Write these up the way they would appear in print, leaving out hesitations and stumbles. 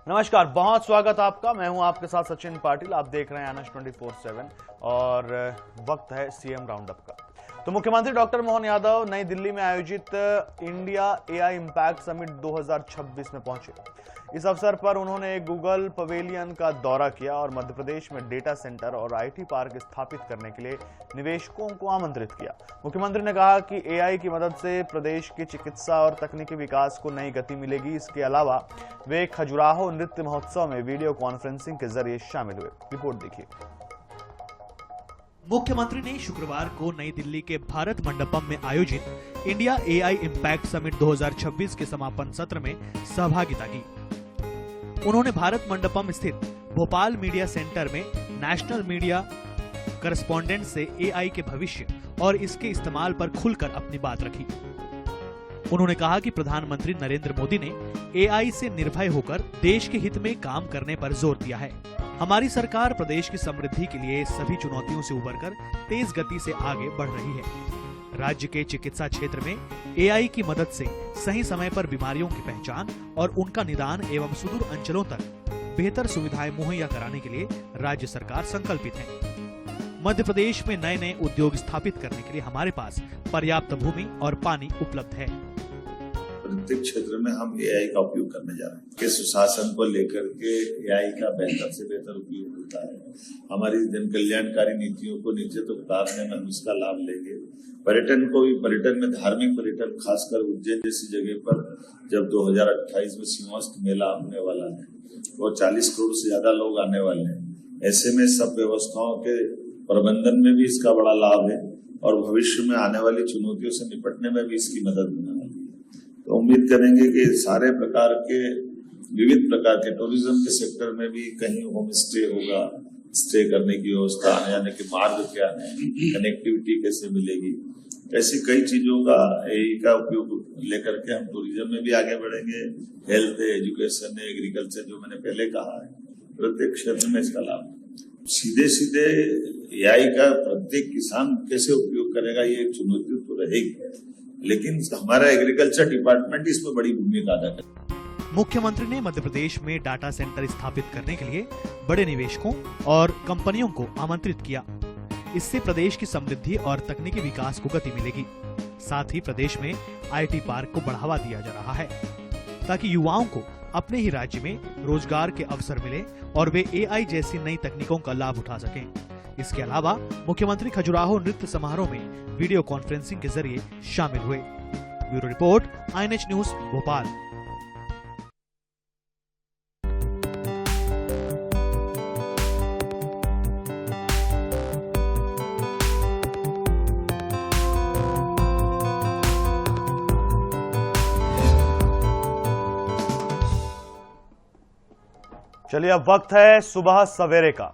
नमस्कार, बहुत स्वागत आपका। मैं हूं आपके साथ सचिन पाटिल। आप देख रहे हैं एनएच 24/7 और वक्त है सीएम राउंडअप का। तो मुख्यमंत्री डॉक्टर मोहन यादव नई दिल्ली में आयोजित इंडिया एआई इम्पैक्ट समिट 2026 में पहुंचे। इस अवसर पर उन्होंने गूगल पवेलियन का दौरा किया और मध्य प्रदेश में डेटा सेंटर और आईटी पार्क स्थापित करने के लिए निवेशकों को आमंत्रित किया। मुख्यमंत्री ने कहा कि एआई की मदद से प्रदेश की चिकित्सा और तकनीकी विकास को नई गति मिलेगी। इसके अलावा वे खजुराहो नृत्य महोत्सव में वीडियो कॉन्फ्रेंसिंग के जरिए शामिल हुए। रिपोर्ट देखिए। मुख्यमंत्री ने शुक्रवार को नई दिल्ली के भारत मंडपम में आयोजित इंडिया एआई इम्पैक्ट समिट 2026 के समापन सत्र में सहभागिता की। उन्होंने भारत मंडपम स्थित भोपाल मीडिया सेंटर में नेशनल मीडिया करस्पॉन्डेंट से एआई के भविष्य और इसके इस्तेमाल पर खुलकर अपनी बात रखी। उन्होंने कहा कि प्रधानमंत्री नरेंद्र मोदी ने एआई से निर्भय होकर देश के हित में काम करने पर जोर दिया है। हमारी सरकार प्रदेश की समृद्धि के लिए सभी चुनौतियों से उबरकर तेज गति से आगे बढ़ रही है। राज्य के चिकित्सा क्षेत्र में एआई की मदद से सही समय पर बीमारियों की पहचान और उनका निदान एवं सुदूर अंचलों तक बेहतर सुविधाएं मुहैया कराने के लिए राज्य सरकार संकल्पित है। मध्य प्रदेश में नए नए उद्योग स्थापित करने के लिए हमारे पास पर्याप्त भूमि और पानी उपलब्ध है। प्रत्येक क्षेत्र में हम एआई का उपयोग करने जा रहे हैं कि सुशासन को लेकर के एआई का बेहतर से बेहतर उपयोग होता है। हमारी जन कल्याणकारी नीतियों को नीचे तो उतारने में हम इसका लाभ लेंगे। पर्यटन को भी, पर्यटन में धार्मिक पर्यटन, खासकर उज्जैन जैसी जगह पर जब 2028 में सिंहस्थ मेला होने वाला है और 40 करोड़ से ज्यादा लोग आने वाले हैं, ऐसे में सब व्यवस्थाओं के प्रबंधन में भी इसका बड़ा लाभ है और भविष्य में आने वाली चुनौतियों से निपटने में भी इसकी मदद होने वाली है। तो उम्मीद करेंगे कि सारे प्रकार के विविध प्रकार के टूरिज्म के सेक्टर में भी कहीं होम स्टे होगा, स्टे करने की व्यवस्था, आने जाने के मार्ग क्या है, कनेक्टिविटी कैसे मिलेगी, ऐसी कई चीजों का एआई का उपयोग लेकर के हम टूरिज्म में भी आगे बढ़ेंगे। हेल्थ है, एजुकेशन है, एग्रीकल्चर, जो मैंने पहले कहा है, प्रत्येक क्षेत्र में इसका लाभ। सीधे सीधे एआई का प्रत्येक किसान कैसे उपयोग करेगा, ये एक चुनौती तो रहेगी, लेकिन हमारा एग्रीकल्चर डिपार्टमेंट इसमें बड़ी भूमिका अदा करेगा। मुख्यमंत्री ने मध्य प्रदेश में डाटा सेंटर स्थापित करने के लिए बड़े निवेशकों और कंपनियों को आमंत्रित किया। इससे प्रदेश की समृद्धि और तकनीकी विकास को गति मिलेगी। साथ ही प्रदेश में आईटी पार्क को बढ़ावा दिया जा रहा है ताकि युवाओं को अपने ही राज्य में रोजगार के अवसर मिले और वे एआई जैसी नई तकनीकों का लाभ उठा सकें। इसके अलावा मुख्यमंत्री खजुराहो नृत्य समारोह में वीडियो कॉन्फ्रेंसिंग के जरिए शामिल हुए। Bureau report, INH news, Bhopal. चलिए, अब वक्त है सुबह सवेरे का।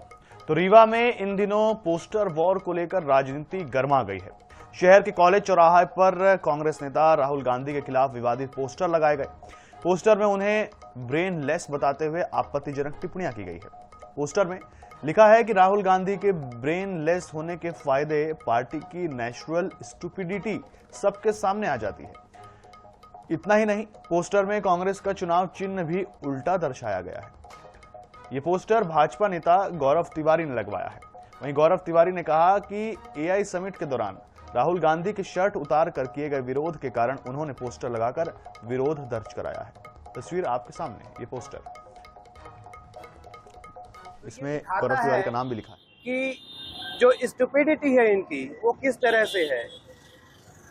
तो रीवा में इन दिनों पोस्टर वॉर को लेकर राजनीति गर्मा गई है। शहर के कॉलेज चौराहे पर कांग्रेस नेता राहुल गांधी के खिलाफ विवादित पोस्टर लगाए गए। पोस्टर में उन्हें ब्रेन लेस बताते हुए आपत्तिजनक टिप्पणियां की गई है। पोस्टर में लिखा है कि राहुल गांधी के ब्रेन लेस होने के फायदे पार्टी की नेचुरल स्टुपिडिटी सबके सामने आ जाती है। इतना ही नहीं, पोस्टर में कांग्रेस का चुनाव चिन्ह भी उल्टा दर्शाया गया है। ये पोस्टर भाजपा नेता गौरव तिवारी ने लगवाया है। वहीं गौरव तिवारी ने कहा कि एआई समिट के दौरान राहुल गांधी की शर्ट उतार कर किए गए विरोध के कारण उन्होंने पोस्टर लगाकर विरोध दर्ज कराया है। तस्वीर आपके सामने, ये पोस्टर, इसमें गौरव तिवारी का नाम भी लिखा है कि जो स्टुपिडिटी है इनकी, वो किस तरह से है।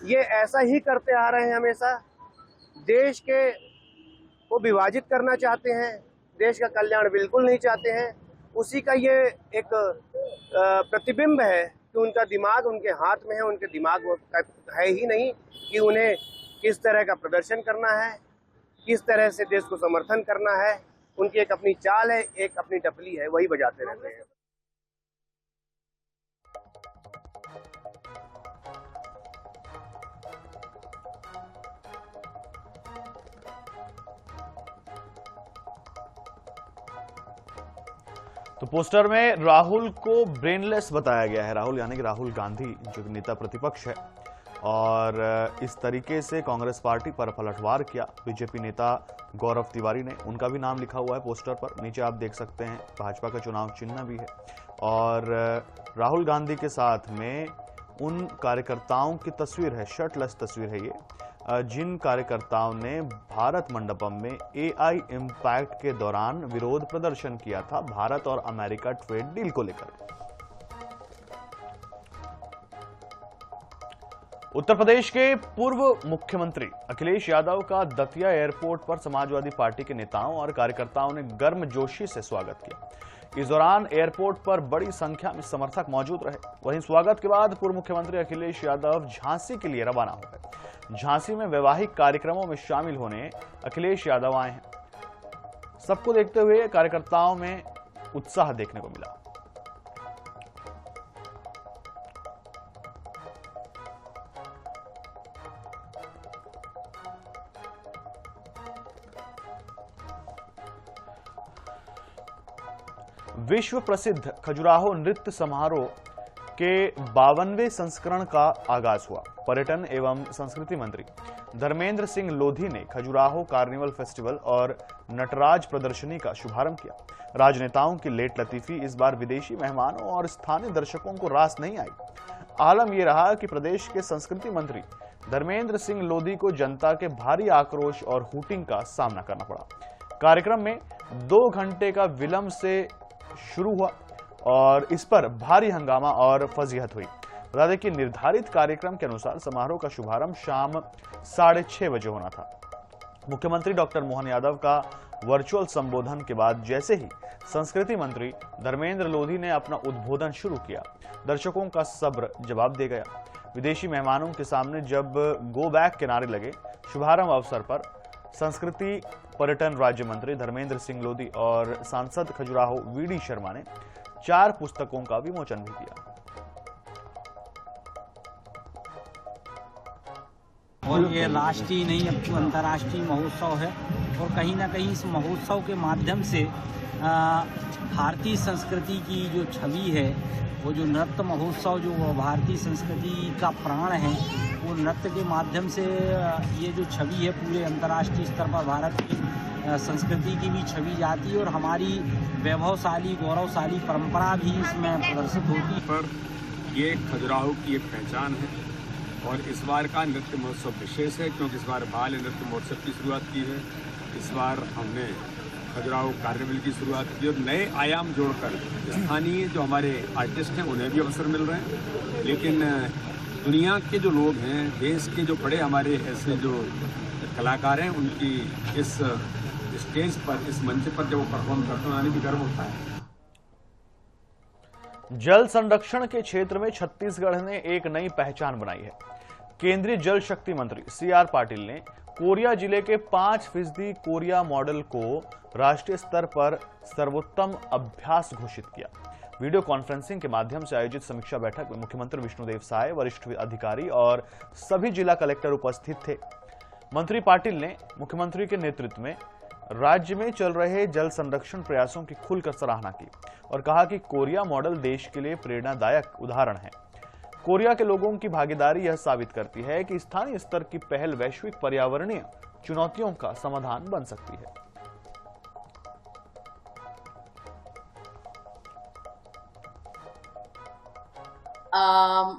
ये ऐसा ही करते आ रहे हैं हमेशा। देश के को विभाजित करना चाहते हैं, देश का कल्याण बिल्कुल नहीं चाहते हैं। उसी का ये एक प्रतिबिंब है कि उनका दिमाग उनके हाथ में है। उनके दिमाग है ही नहीं कि उन्हें किस तरह का प्रदर्शन करना है, किस तरह से देश को समर्थन करना है। उनकी एक अपनी चाल है, एक अपनी टपली है, वही बजाते रहते हैं। तो पोस्टर में राहुल को ब्रेनलेस बताया गया है। राहुल यानी कि राहुल गांधी, जो नेता प्रतिपक्ष है, और इस तरीके से कांग्रेस पार्टी पर पलटवार किया। बीजेपी नेता गौरव तिवारी ने, उनका भी नाम लिखा हुआ है पोस्टर पर। नीचे आप देख सकते हैं भाजपा का चुनाव चिन्ह भी है और राहुल गांधी के साथ में उन कार्यकर्ताओं की तस्वीर है, शर्टलेस तस्वीर है ये, जिन कार्यकर्ताओं ने भारत मंडपम में एआई इम्पैक्ट के दौरान विरोध प्रदर्शन किया था भारत और अमेरिका ट्रेड डील को लेकर। उत्तर प्रदेश के पूर्व मुख्यमंत्री अखिलेश यादव का दतिया एयरपोर्ट पर समाजवादी पार्टी के नेताओं और कार्यकर्ताओं ने गर्मजोशी से स्वागत किया। इस दौरान एयरपोर्ट पर बड़ी संख्या में समर्थक मौजूद रहे। वहीं स्वागत के बाद पूर्व मुख्यमंत्री अखिलेश यादव झांसी के लिए रवाना हो गए। झांसी में वैवाहिक कार्यक्रमों में शामिल होने अखिलेश यादव आए हैं। सबको देखते हुए कार्यकर्ताओं में उत्साह देखने को मिला। विश्व प्रसिद्ध खजुराहो नृत्य समारोह के 52वें संस्करण का आगाज हुआ। पर्यटन एवं संस्कृति मंत्री धर्मेंद्र सिंह लोधी ने खजुराहो कार्निवल फेस्टिवल और नटराज प्रदर्शनी का शुभारंभ किया। राजनेताओं की लेट लतीफी इस बार विदेशी मेहमानों और स्थानीय दर्शकों को रास नहीं आई। आलम यह रहा कि प्रदेश के संस्कृति मंत्री धर्मेंद्र सिंह लोधी को जनता के भारी आक्रोश और हूटिंग का सामना करना पड़ा। कार्यक्रम में 2 घंटे का विलंब से शुरू हुआ और इस पर भारी हंगामा और फजीहत हुई। बता दें कि निर्धारित कार्यक्रम के अनुसार समारोह का शुभारंभ शाम 6:30 बजे होना था। मुख्यमंत्री डॉक्टर मोहन यादव का वर्चुअल संबोधन के बाद जैसे ही संस्कृति मंत्री धर्मेंद्र लोधी ने अपना उद्बोधन शुरू किया, दर्शकों का सब्र जवाब दे गया। विदेशी मेहमानों के सामने जब गो बैक के नारे लगे, शुभारंभ अवसर पर संस्कृति पर्यटन राज्य मंत्री धर्मेंद्र सिंह लोधी और सांसद खजुराहो वीडी शर्मा ने 4 पुस्तकों का विमोचन भी किया। और ये राष्ट्रीय नहीं अब तो अंतर्राष्ट्रीय महोत्सव है और कहीं ना कहीं इस महोत्सव के माध्यम से भारतीय संस्कृति की जो छवि है, वो जो नृत्य महोत्सव जो भारतीय संस्कृति का प्राण है, वो नृत्य के माध्यम से ये जो छवि है पूरे अंतर्राष्ट्रीय स्तर पर भारत की संस्कृति की भी छवि जाती है और हमारी वैभवशाली गौरवशाली परंपरा भी इसमें प्रदर्शित होती है। पर ये खजुराहो की एक पहचान है और इस बार का नृत्य महोत्सव विशेष है क्योंकि इस बार बाल नृत्य महोत्सव की शुरुआत की है। इस बार हमने खजुराहो कार्निवल की शुरुआत की और नए आयाम जोड़कर स्थानीय जो हमारे आर्टिस्ट हैं उन्हें भी अवसर मिल रहे हैं। लेकिन दुनिया के जो लोग हैं, देश के जो बड़े हमारे ऐसे जो कलाकार हैं, उनकी इस स्टेज पर, इस मंच पर जब वो परफॉर्म करते हैं, आने भी गर्व होता है। जल संरक्षण के क्षेत्र में छत्तीसगढ़ ने एक नई पहचान बनाई है। केंद्रीय जल शक्ति मंत्री CR पाटिल ने कोरिया जिले के 5% कोरिया मॉडल को राष्ट्रीय स्तर पर सर्वोत्तम अभ्यास घोषित किया। वीडियो कॉन्फ्रेंसिंग के माध्यम से आयोजित समीक्षा बैठक में मुख्यमंत्री विष्णुदेव साय, वरिष्ठ अधिकारी और सभी जिला कलेक्टर उपस्थित थे। मंत्री पाटिल ने मुख्यमंत्री के नेतृत्व में राज्य में चल रहे जल संरक्षण प्रयासों की खुलकर सराहना की और कहा कि कोरिया मॉडल देश के लिए प्रेरणादायक उदाहरण है। कोरिया के लोगों की भागीदारी यह साबित करती है कि स्थानीय स्तर की पहल वैश्विक पर्यावरणीय चुनौतियों का समाधान बन सकती है।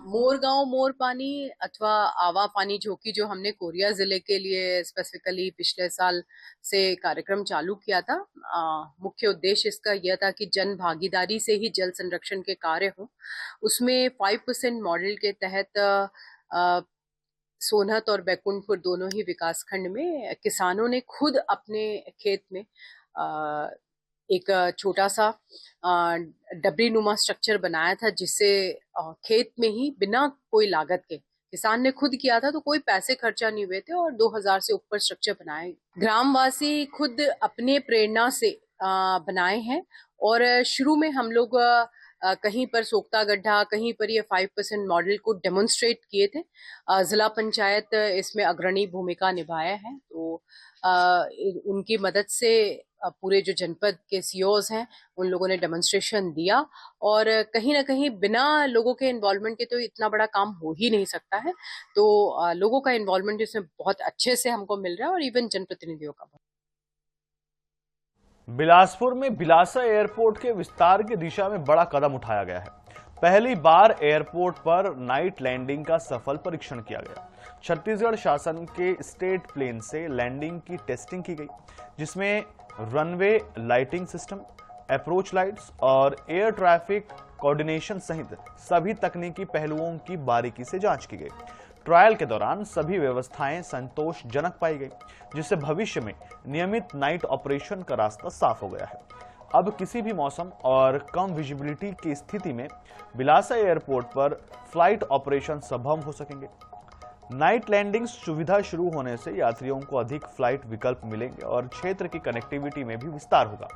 मोरगांव मोर पानी अथवा आवा पानी झोंकी जो हमने कोरिया जिले के लिए स्पेसिफिकली पिछले साल से कार्यक्रम चालू किया था, मुख्य उद्देश्य इसका यह था कि जन भागीदारी से ही जल संरक्षण के कार्य हों। उसमें 5% मॉडल के तहत सोनहत और बैकुंठपुर दोनों ही विकासखंड में किसानों ने खुद अपने खेत में एक छोटा सा डबरी नुमा स्ट्रक्चर बनाया था, जिससे खेत में ही बिना कोई लागत के किसान ने खुद किया था, तो कोई पैसे खर्चा नहीं हुए थे और 2000 से ऊपर स्ट्रक्चर बनाए। ग्रामवासी खुद अपने प्रेरणा से बनाए हैं और शुरू में हम लोग कहीं पर सोख्ता गड्ढा, कहीं पर ये 5% मॉडल को डेमोन्स्ट्रेट किए थे। जिला पंचायत इसमें अग्रणी भूमिका निभाया है, तो उनकी मदद से पूरे जो जनपद के CEOs हैं उन लोगों ने डेमोन्स्ट्रेशन दिया और कहीं ना कहीं बिना लोगों के इन्वॉल्वमेंट के तो इतना बड़ा काम हो ही नहीं सकता है। तो लोगों का इन्वॉल्वमेंट इसमें बहुत अच्छे से हमको मिल रहा है और इवन जनप्रतिनिधियों का। बिलासपुर में बिलासा एयरपोर्ट के विस्तार की दिशा में बड़ा कदम उठाया गया है। पहली बार एयरपोर्ट पर नाइट लैंडिंग का सफल परीक्षण किया गया। छत्तीसगढ़ शासन के स्टेट प्लेन से लैंडिंग की टेस्टिंग की गई, जिसमें runway lighting system, approach lights और एयर ट्रैफिक कोऑर्डिनेशन सहित सभी तकनीकी पहलुओं की बारीकी से जांच की गई। ट्रायल के दौरान सभी व्यवस्थाएं संतोषजनक पाई गई, जिससे भविष्य में नियमित नाइट ऑपरेशन का रास्ता साफ हो गया है। अब किसी भी मौसम और कम विजिबिलिटी की स्थिति में बिलासा एयरपोर्ट पर फ्लाइट ऑपरेशन संभव हो सकेंगे। नाइट लैंडिंग सुविधा शुरू होने से यात्रियों को अधिक फ्लाइट विकल्प मिलेंगे और क्षेत्र की कनेक्टिविटी में भी विस्तार होगा।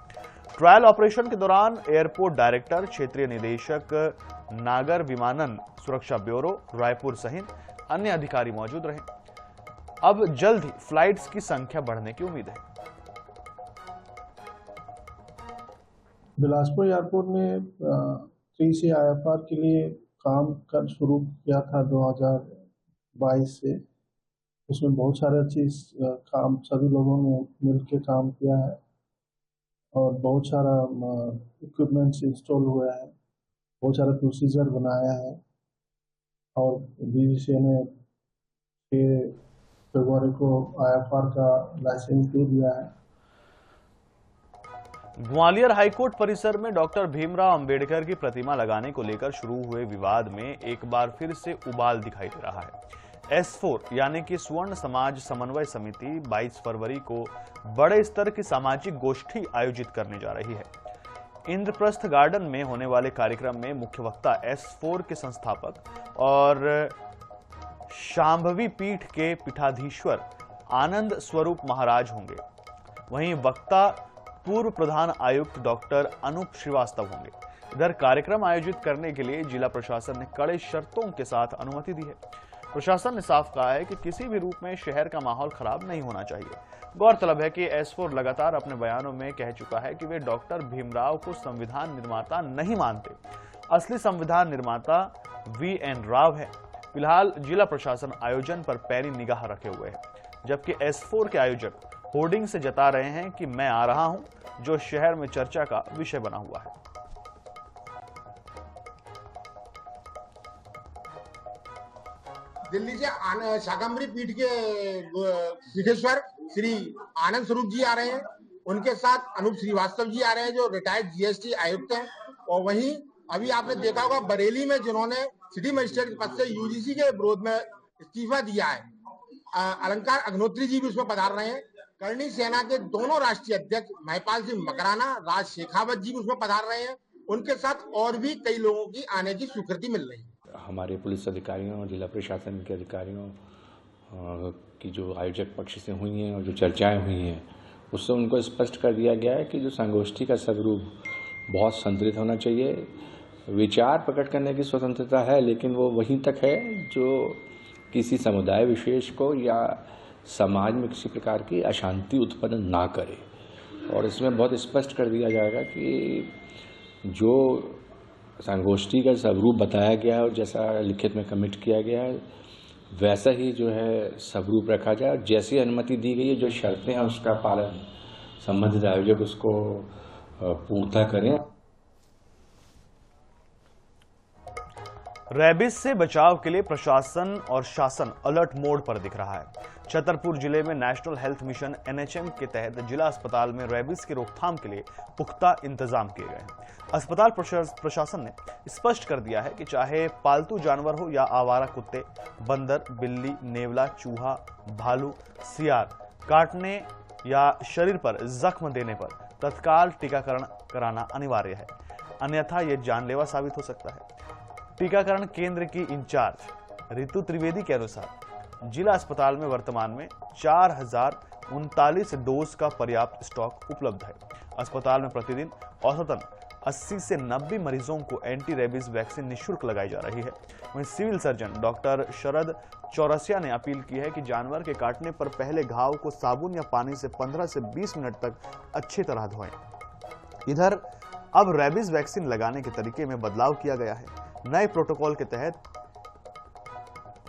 ट्रायल ऑपरेशन के दौरान एयरपोर्ट डायरेक्टर, क्षेत्रीय निदेशक, नागर विमानन सुरक्षा ब्यूरो रायपुर सहित अन्य अधिकारी मौजूद रहे। अब जल्द ही फ्लाइट्स की संख्या बढ़ने की उम्मीद है। बिलासपुर एयरपोर्ट ने 3C IFR के लिए काम कर शुरू किया था 2022 से। उसमें बहुत सारे चीज काम सभी लोगों ने मिलकर काम किया है और बहुत सारा इक्विपमेंट्स इंस्टॉल हुआ है, बहुत सारा प्रोसीजर बनाया है और DGCA ने 6 फरवरी को IFR का लाइसेंस दे दिया है। ग्वालियर हाईकोर्ट परिसर में डॉक्टर भीमराव अंबेडकर की प्रतिमा लगाने को लेकर शुरू हुए विवाद में एक बार फिर से उबाल दिखाई दे रहा है। S4 यानी कि स्वर्ण समाज समन्वय समिति 22 फरवरी को बड़े स्तर की सामाजिक गोष्ठी आयोजित करने जा रही है। इंद्रप्रस्थ गार्डन में होने वाले कार्यक्रम में मुख्य वक्ता S4 के संस्थापक और शांभवी पीठ के पीठाधीश्वर आनंद स्वरूप महाराज होंगे। वहीं वक्ता पूर्व प्रधान आयुक्त डॉक्टर अनूप श्रीवास्तव होंगे। इधर कार्यक्रम आयोजित करने के लिए जिला प्रशासन ने कड़े शर्तों के साथ अनुमति दी है। प्रशासन ने साफ कहा है कि किसी भी रूप में शहर का माहौल खराब नहीं होना चाहिए। गौरतलब है कि S4 लगातार अपने बयानों में कह चुका है कि वे डॉक्टर भीमराव को संविधान निर्माता नहीं मानते। असली संविधान निर्माता VN राव है। फिलहाल जिला प्रशासन आयोजन पर पैनी निगाह रखे हुए है, जबकि S4 के आयोजक होर्डिंग से जता रहे हैं कि मैं आ रहा हूं, जो शहर में चर्चा का विषय बना हुआ है। दिल्ली से शाकंभरी पीठ के पीठेश्वर श्री आनंद स्वरूप जी आ रहे हैं। उनके साथ अनूप श्रीवास्तव जी आ रहे हैं, जो रिटायर्ड GST आयुक्त हैं। और वहीं अभी आपने देखा होगा बरेली में जिन्होंने सिटी मजिस्ट्रेट के पद से UGC के विरोध में इस्तीफा दिया है, अलंकार अग्नोत्री जी भी उसमें पधार रहे हैं। करणी सेना के दोनों राष्ट्रीय अध्यक्ष महिपाल सिंह मकराना, राज शेखावत जी भी उसमें पधार रहे हैं। उनके साथ और भी कई लोगों की आने की स्वीकृति मिल रही है। हमारे पुलिस अधिकारियों और जिला प्रशासन के अधिकारियों की जो आयोजक पक्ष से हुई हैं और जो चर्चाएं हुई हैं, उससे उनको स्पष्ट कर दिया गया है कि जो संगोष्ठी का स्वरूप बहुत संतुलित होना चाहिए। विचार प्रकट करने की स्वतंत्रता है, लेकिन वो वहीं तक है जो किसी समुदाय विशेष को या समाज में किसी प्रकार की अशांति उत्पन्न ना करे। और इसमें बहुत स्पष्ट कर दिया जाएगा कि जो संगोष्ठी का स्वरूप बताया गया है और जैसा लिखित में कमिट किया गया है, वैसा ही जो है स्वरूप रखा जाए। और जैसी अनुमति दी गई है, जो शर्तें हैं उसका पालन संबंधित आयोजक उसको पूर्णतः करें। रेबीज से बचाव के लिए प्रशासन और शासन अलर्ट मोड पर दिख रहा है। छतरपुर जिले में नेशनल हेल्थ मिशन NHM के तहत जिला अस्पताल में रेबीज की रोकथाम के लिए पुख्ता इंतजाम किए गए हैं। अस्पताल प्रशासन ने स्पष्ट कर दिया है कि चाहे पालतू जानवर हो या आवारा कुत्ते, बंदर, बिल्ली, नेवला, चूहा, भालू, सियार काटने या शरीर पर जख्म देने पर तत्काल टीकाकरण कराना अनिवार्य है, अन्यथा यह जानलेवा साबित हो सकता है। टीकाकरण केंद्र की इंचार्ज ऋतु त्रिवेदी के अनुसार जिला अस्पताल में वर्तमान में 4039 डोज का पर्याप्त स्टॉक उपलब्ध है। अस्पताल में प्रतिदिन औसतन 80 से 90 मरीजों को एंटी रेबीज वैक्सीन निःशुल्क लगाई जा रही है। वहीं सिविल सर्जन डॉक्टर शरद चौरसिया ने अपील की है कि जानवर के काटने पर पहले घाव को साबुन या पानी से 15 से 20 मिनट तक अच्छी तरह धोएं। इधर अब रेबीज वैक्सीन लगाने के तरीके में बदलाव किया गया है। नए प्रोटोकॉल के तहत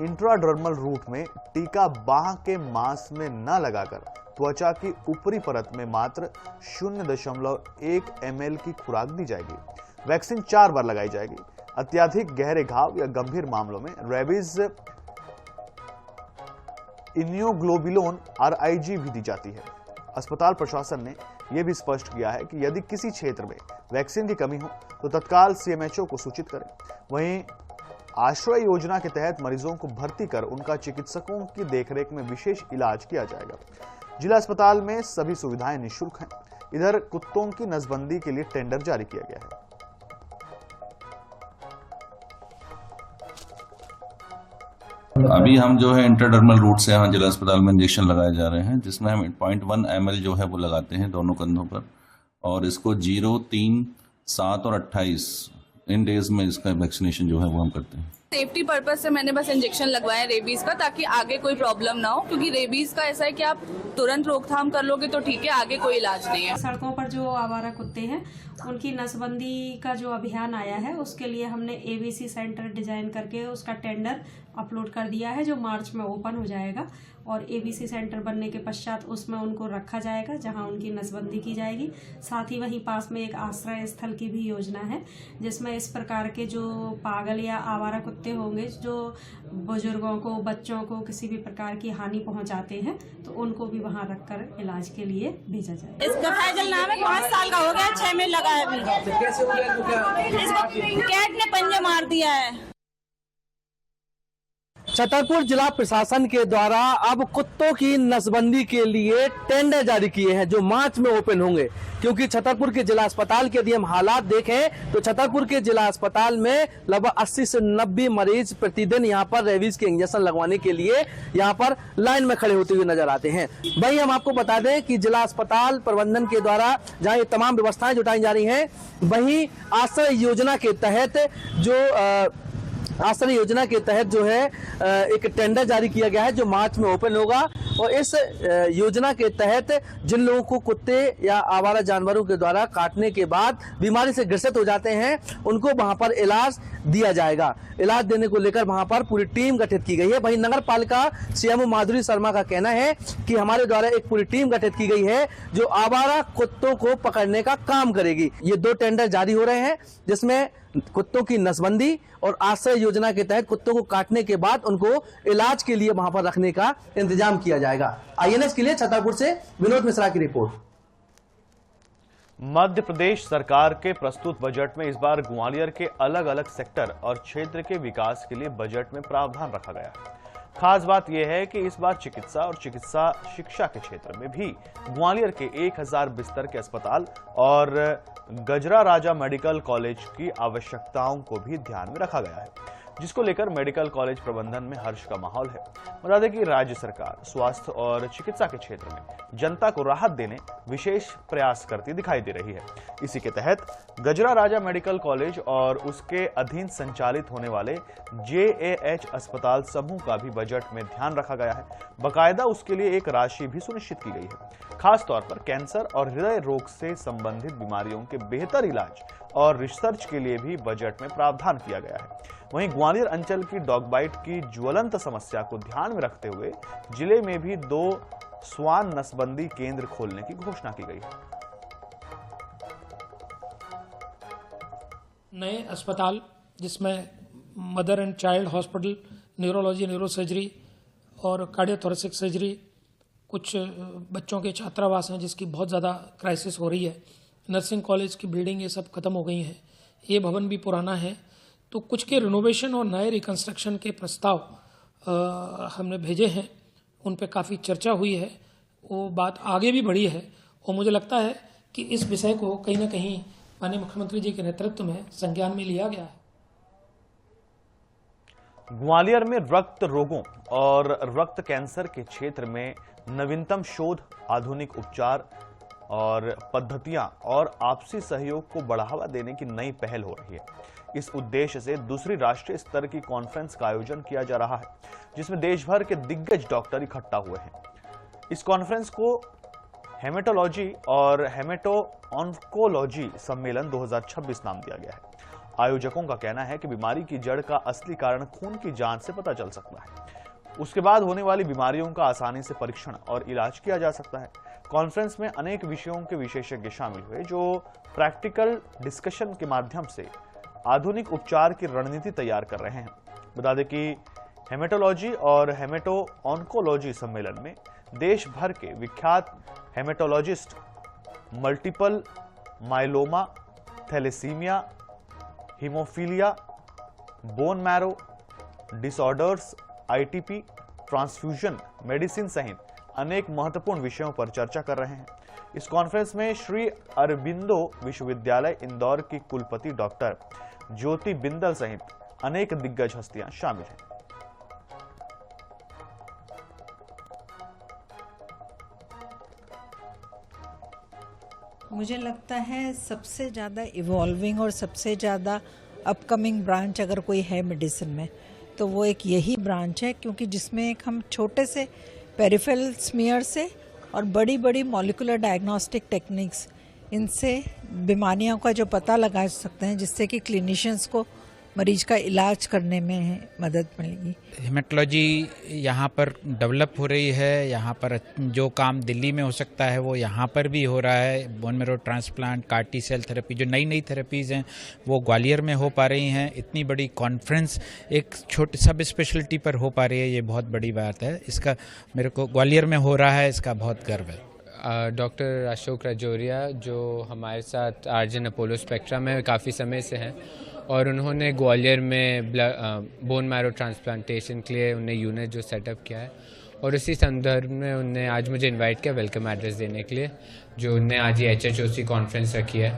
इंट्राडर्मल रूट में टीका बाह के मांस में न लगाकर त्वचा की ऊपरी परत में मात्र 0.1 ml की खुराक दी जाएगी। वैक्सीन 4 बार लगाई जाएगी। अत्यधिक गहरे घाव या गंभीर मामलों में रेबीज इम्यूनोग्लोबुलिन RIG भी दी जाती है। अस्पताल प्रशासन ने यह भी स्पष्ट किया है कि यदि किसी क्षेत्र में वैक्सीन की कमी हो तो तत्काल CMHO को सूचित करें। वहीं आश्रय योजना के तहत मरीजों को भर्ती कर उनका चिकित्सकों की देखरेख में विशेष इलाज किया जाएगा। जिला अस्पताल में सभी सुविधाएं निःशुल्क हैं। इधर कुत्तों की नसबंदी के लिए टेंडर जारी किया गया है। अभी हम जो है इंट्राडर्मल रूट से यहाँ जिला अस्पताल में इंजेक्शन लगाए जा रहे हैं, जिसमें हम 0.1 ml जो है वो लगाते हैं दोनों कंधों पर, और इसको 0, 3, 7 और 28 इन डेज में इसका वैक्सीनेशन जो है वो हम करते हैं। सेफ्टी पर्पज से मैंने बस इंजेक्शन लगवाया है रेबीज का, ताकि आगे कोई प्रॉब्लम ना हो, क्योंकि रेबीज का ऐसा है कि आप तुरंत रोकथाम कर लोगे तो ठीक है, आगे कोई इलाज नहीं है। सड़कों पर जो आवारा कुत्ते हैं उनकी नसबंदी का जो अभियान आया है, उसके लिए हमने ABC सेंटर डिजाइन करके उसका टेंडर अपलोड कर दिया है, जो मार्च में ओपन हो जाएगा। और ABC सेंटर बनने के पश्चात उसमें उनको रखा जाएगा, जहां उनकी नसबंदी की जाएगी। साथ ही वहीं पास में एक आश्रय स्थल की भी योजना है, जिसमें इस प्रकार के जो पागल या आवारा कुत्ते होंगे जो बुजुर्गों को, बच्चों को किसी भी प्रकार की हानि पहुंचाते हैं, तो उनको भी वहां रखकर इलाज के लिए भेजा जाएगा। इसका फैजल नाम है, 5 साल का हो गया, 6 महीने लगा है अभी। कैसे हो गया? इसको कैट ने पंजे मार दिया है। छतरपुर जिला प्रशासन के द्वारा अब कुत्तों की नसबंदी के लिए टेंडर जारी किए हैं, जो मार्च में ओपन होंगे। क्योंकि छतरपुर के जिला अस्पताल के यदि हम हालात देखें तो छतरपुर के जिला अस्पताल में लगभग 80 से 90 मरीज प्रतिदिन यहाँ पर रेबीज के इंजेक्शन लगवाने के लिए यहाँ पर लाइन में खड़े होते हुए नजर आते हैं। वहीं हम आपको बता दें कि जिला अस्पताल प्रबंधन के द्वारा जहाँ ये तमाम व्यवस्थाएं जुटाई जा रही हैं, वहीं आश्रय योजना के तहत जो है एक टेंडर जारी किया गया है, जो मार्च में ओपन होगा। और इस योजना के तहत जिन लोगों को कुत्ते या आवारा जानवरों के द्वारा काटने के बाद बीमारी से ग्रसित हो जाते हैं, उनको वहां पर इलाज दिया जाएगा। इलाज देने को लेकर वहां पर पूरी टीम गठित की गई है। वहीं नगर पालिका CMO माधुरी शर्मा का कहना है कि हमारे द्वारा एक पूरी टीम गठित की गई है, जो आवारा कुत्तों को पकड़ने का काम करेगी। ये 2 टेंडर जारी हो रहे हैं, जिसमें कुत्तों की नसबंदी और आश्रय योजना के तहत कुत्तों को काटने के बाद उनको इलाज के लिए वहां पर रखने का इंतजाम किया जाएगा। INS के लिए छतरपुर से विनोद मिश्रा की रिपोर्ट। मध्य प्रदेश सरकार के प्रस्तुत बजट में इस बार ग्वालियर के अलग अलग सेक्टर और क्षेत्र के विकास के लिए बजट में प्रावधान रखा गया है। खास बात यह है कि इस बार चिकित्सा और चिकित्सा शिक्षा के क्षेत्र में भी ग्वालियर के 1000 बिस्तर के अस्पताल और गजरा राजा मेडिकल कॉलेज की आवश्यकताओं को भी ध्यान में रखा गया है, जिसको लेकर मेडिकल कॉलेज प्रबंधन में हर्ष का माहौल है। बता दें कि राज्य सरकार स्वास्थ्य और चिकित्सा के क्षेत्र में जनता को राहत देने विशेष प्रयास करती दिखाई दे रही है। इसी के तहत गजरा राजा मेडिकल कॉलेज और उसके अधीन संचालित होने वाले JAH अस्पताल समूह का भी बजट में ध्यान रखा गया है। बाकायदा उसके लिए एक राशि भी सुनिश्चित की गई है। खास तौर पर कैंसर और हृदय रोग से संबंधित बीमारियों के बेहतर इलाज और रिसर्च के लिए भी बजट में प्रावधान किया गया है। वहीं ग्वालियर अंचल की डॉग बाइट की ज्वलंत समस्या को ध्यान में रखते हुए जिले में भी 2 स्वान नसबंदी केंद्र खोलने की घोषणा की गई है। नए अस्पताल जिसमें mother and child hospital, neurology, neurosurgery और कार्डियोथोरेसिक सर्जरी, कुछ बच्चों के छात्रावास हैं जिसकी बहुत ज़्यादा क्राइसिस हो रही है, नर्सिंग कॉलेज की बिल्डिंग ये सब खत्म हो गई हैं, ये भवन भी पुराना है, तो कुछ के रिनोवेशन और नए रिकंस्ट्रक्शन के प्रस्ताव हमने भेजे हैं, उन पे काफ़ी चर्चा हुई है, वो बात आगे भी बढ़ी है और मुझे लगता है कि इस विषय को कहीं ना कहीं माननीय मुख्यमंत्री जी के नेतृत्व में संज्ञान में लिया गया है। ग्वालियर में रक्त रोगों और रक्त कैंसर के क्षेत्र में नवीनतम शोध, आधुनिक उपचार और पद्धतियां और आपसी सहयोग को बढ़ावा देने की नई पहल हो रही है। इस उद्देश्य से दूसरी राष्ट्रीय स्तर की कॉन्फ्रेंस का आयोजन किया जा रहा है, जिसमें देश भर के दिग्गज डॉक्टर इकट्ठा हुए हैं। इस कॉन्फ्रेंस को हेमेटोलॉजी और हेमेटो ऑन्कोलॉजी सम्मेलन 2026 नाम दिया गया है। आयोजकों का कहना है कि बीमारी की जड़ का असली कारण खून की जांच से पता चल सकता है। उसके बाद होने वाली बीमारियों का आसानी से परीक्षण और इलाज किया जा सकता है। कॉन्फ्रेंस में अनेक विषयों के विशेषज्ञ शामिल हुए जो प्रैक्टिकल डिस्कशन के माध्यम से आधुनिक उपचार की रणनीति तैयार कर रहे हैं। बता दें कि हेमेटोलॉजी और हेमेटो ऑन्कोलॉजी सम्मेलन में देश भर के विख्यात hematologist multiple myeloma, thalassemia, hemophilia, bone marrow disorders, ITP, transfusion medicine सहित अनेक महत्वपूर्ण विषयों पर चर्चा कर रहे हैं। इस कॉन्फ्रेंस में श्री अरबिंदो विश्वविद्यालय इंदौर की कुलपति डॉक्टर ज्योति बिंदल सहित अनेक दिग्गज हस्तियां शामिल हैं। मुझे लगता है सबसे ज़्यादा इवॉल्विंग और सबसे ज़्यादा अपकमिंग ब्रांच अगर कोई है मेडिसिन में तो वो एक यही ब्रांच है, क्योंकि जिसमें एक हम छोटे से पेरिफेरल स्मीयर से और बड़ी बड़ी मॉलिक्यूलर डायग्नोस्टिक टेक्निक्स, इनसे बीमारियों का जो पता लगा सकते हैं, जिससे कि क्लिनिशियंस को मरीज का इलाज करने में मदद मिलेगी। हेमेटोलॉजी यहाँ पर डेवलप हो रही है। यहाँ पर जो काम दिल्ली में हो सकता है वो यहाँ पर भी हो रहा है। Bone marrow transplant, CAR T cell therapy, जो नई नई थेरेपीज़ हैं वो ग्वालियर में हो पा रही हैं। इतनी बड़ी कॉन्फ्रेंस एक छोटे सब स्पेशलिटी पर हो पा रही है, ये बहुत बड़ी बात है। इसका मेरे को ग्वालियर में हो रहा है, इसका बहुत गर्व है। डॉक्टर अशोक राजौरिया जो हमारे साथ आर्जन अपोलो स्पेक्ट्रा में काफ़ी समय से हैं और उन्होंने ग्वालियर में बोन मैरो ट्रांसप्लांटेशन के लिए उन्हें यूनिट जो सेटअप किया है, और उसी संदर्भ में उन्हें आज मुझे इनवाइट किया वेलकम एड्रेस देने के लिए, जो उन्हें आज ये HHOC कॉन्फ्रेंस रखी है।